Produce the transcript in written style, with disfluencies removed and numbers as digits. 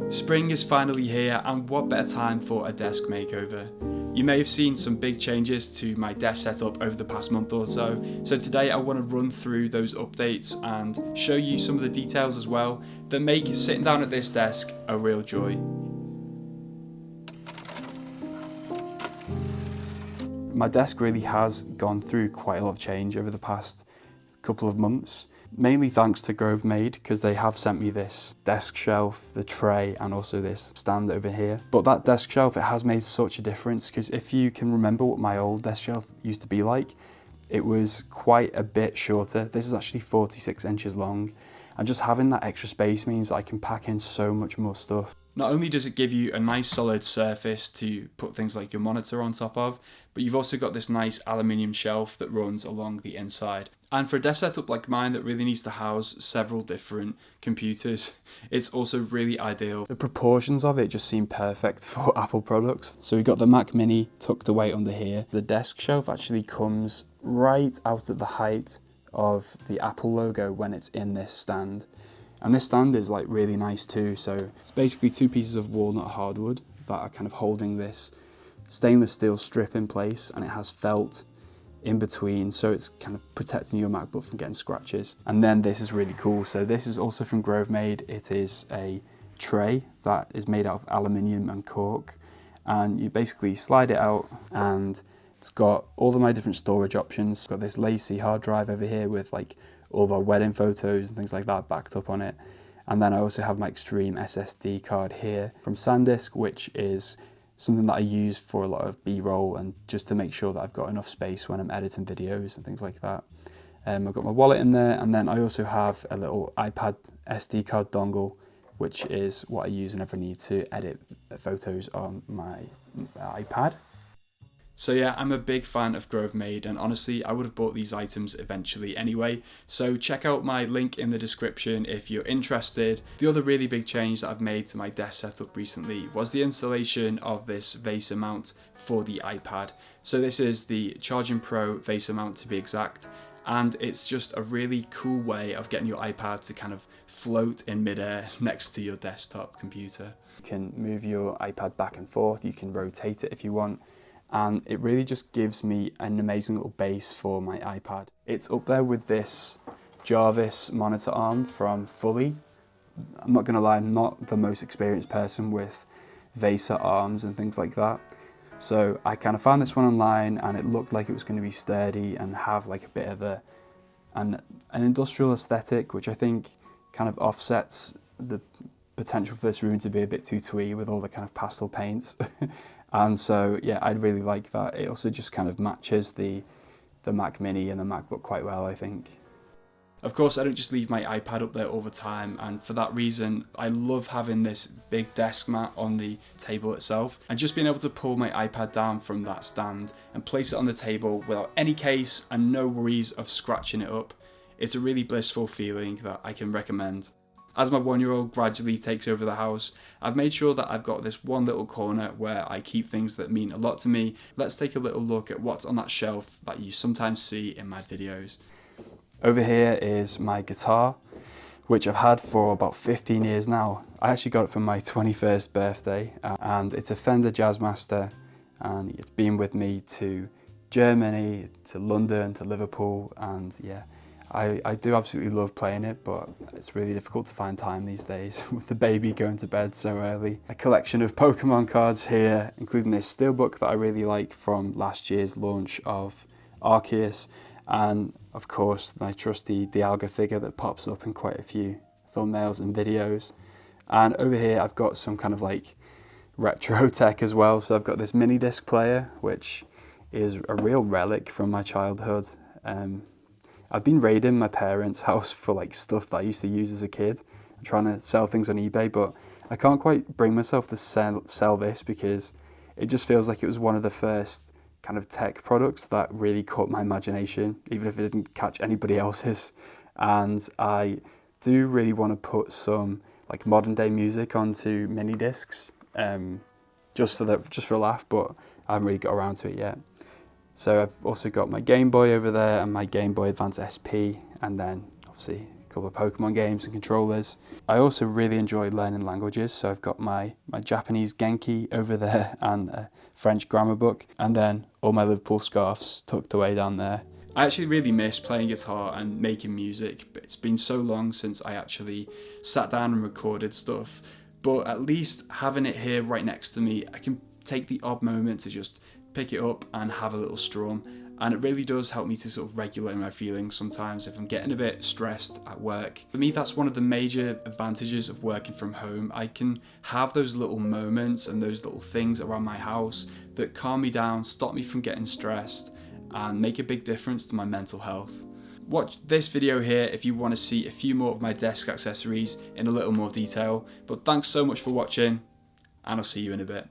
Spring is finally here, and what better time for a desk makeover? You may have seen some big changes to my desk setup over the past month or so, so today I want to run through those updates and show you some of the details as well that make sitting down at this desk a real joy. My desk really has gone through quite a lot of change over the past couple of months, mainly thanks to Grovemade, because they have sent me this desk shelf, the tray, and also this stand over here. But that desk shelf, it has made such a difference, because if you can remember what my old desk shelf used to be like, it was quite a bit shorter. This is actually 46 inches long, and just having that extra space means I can pack in so much more stuff. Not only does it give you a nice solid surface to put things like your monitor on top of, but you've also got this nice aluminium shelf that runs along the inside. And for a desk setup like mine that really needs to house several different computers, it's also really ideal. The proportions of it just seem perfect for Apple products. So we've got the Mac Mini tucked away under here. The desk shelf actually comes right out at the height of the Apple logo when it's in this stand. And this stand is like really nice too. So it's basically two pieces of walnut hardwood that are kind of holding this stainless steel strip in place, and it has felt in between, so it's kind of protecting your MacBook from getting scratches. And then this is really cool. So this is also from Grovemade. It is a tray that is made out of aluminium and cork, and you basically slide it out, and it's got all of my different storage options. It's got this lacy hard drive over here with like all of our wedding photos and things like that backed up on it. And then I also have my Extreme SSD card here from SanDisk, which is something that I use for a lot of B-roll and just to make sure that I've got enough space when I'm editing videos and things like that. I've got my wallet in there, and then I also have a little iPad SD card dongle, which is what I use whenever I need to edit photos on my iPad. So yeah, I'm a big fan of Grovemade, and honestly, I would have bought these items eventually anyway. So check out my link in the description if you're interested. The other really big change that I've made to my desk setup recently was the installation of this VESA Mount for the iPad. So this is the Charging Pro VESA Mount to be exact, and it's just a really cool way of getting your iPad to kind of float in midair next to your desktop computer. You can move your iPad back and forth, you can rotate it if you want, and it really just gives me an amazing little base for my iPad. It's up there with this Jarvis monitor arm from Fully. I'm not gonna lie, I'm not the most experienced person with VESA arms and things like that. So I kind of found this one online, and it looked like it was gonna be sturdy and have like a bit of an industrial aesthetic, which I think kind of offsets the potential for this room to be a bit too twee with all the kind of pastel paints. And so, yeah, I'd really like that. It also just kind of matches the Mac Mini and the MacBook quite well, I think. Of course, I don't just leave my iPad up there all the time, and for that reason, I love having this big desk mat on the table itself, and just being able to pull my iPad down from that stand and place it on the table without any case and no worries of scratching it up. It's a really blissful feeling that I can recommend. As my 1-year-old gradually takes over the house, I've made sure that I've got this one little corner where I keep things that mean a lot to me. Let's take a little look at what's on that shelf that you sometimes see in my videos. Over here is my guitar, which I've had for about 15 years now. I actually got it for my 21st birthday, and it's a Fender Jazzmaster, and it's been with me to Germany, to London, to Liverpool, and yeah. I do absolutely love playing it, but it's really difficult to find time these days with the baby going to bed so early. A collection of Pokemon cards here, including this steelbook that I really like from last year's launch of Arceus, and of course my trusty Dialga figure that pops up in quite a few thumbnails and videos. And over here I've got some kind of like retro tech as well. So I've got this mini disc player, which is a real relic from my childhood. I've been raiding my parents' house for like stuff that I used to use as a kid, trying to sell things on eBay, but I can't quite bring myself to sell this because it just feels like it was one of the first kind of tech products that really caught my imagination, even if it didn't catch anybody else's. And I do really want to put some like modern day music onto mini discs, just for a laugh, but I haven't really got around to it yet. So I've also got my Game Boy over there and my Game Boy Advance SP, and then obviously a couple of Pokemon games and controllers. I also really enjoy learning languages, so I've got my Japanese Genki over there and a French grammar book, and then all my Liverpool scarves tucked away down there. I actually really miss playing guitar and making music, but it's been so long since I actually sat down and recorded stuff. But at least having it here right next to me, I can take the odd moment to just pick it up and have a little strum. And it really does help me to sort of regulate my feelings sometimes if I'm getting a bit stressed at work. For me, that's one of the major advantages of working from home. I can have those little moments and those little things around my house that calm me down, stop me from getting stressed, and make a big difference to my mental health. Watch this video here if you want to see a few more of my desk accessories in a little more detail. But thanks so much for watching, and I'll see you in a bit.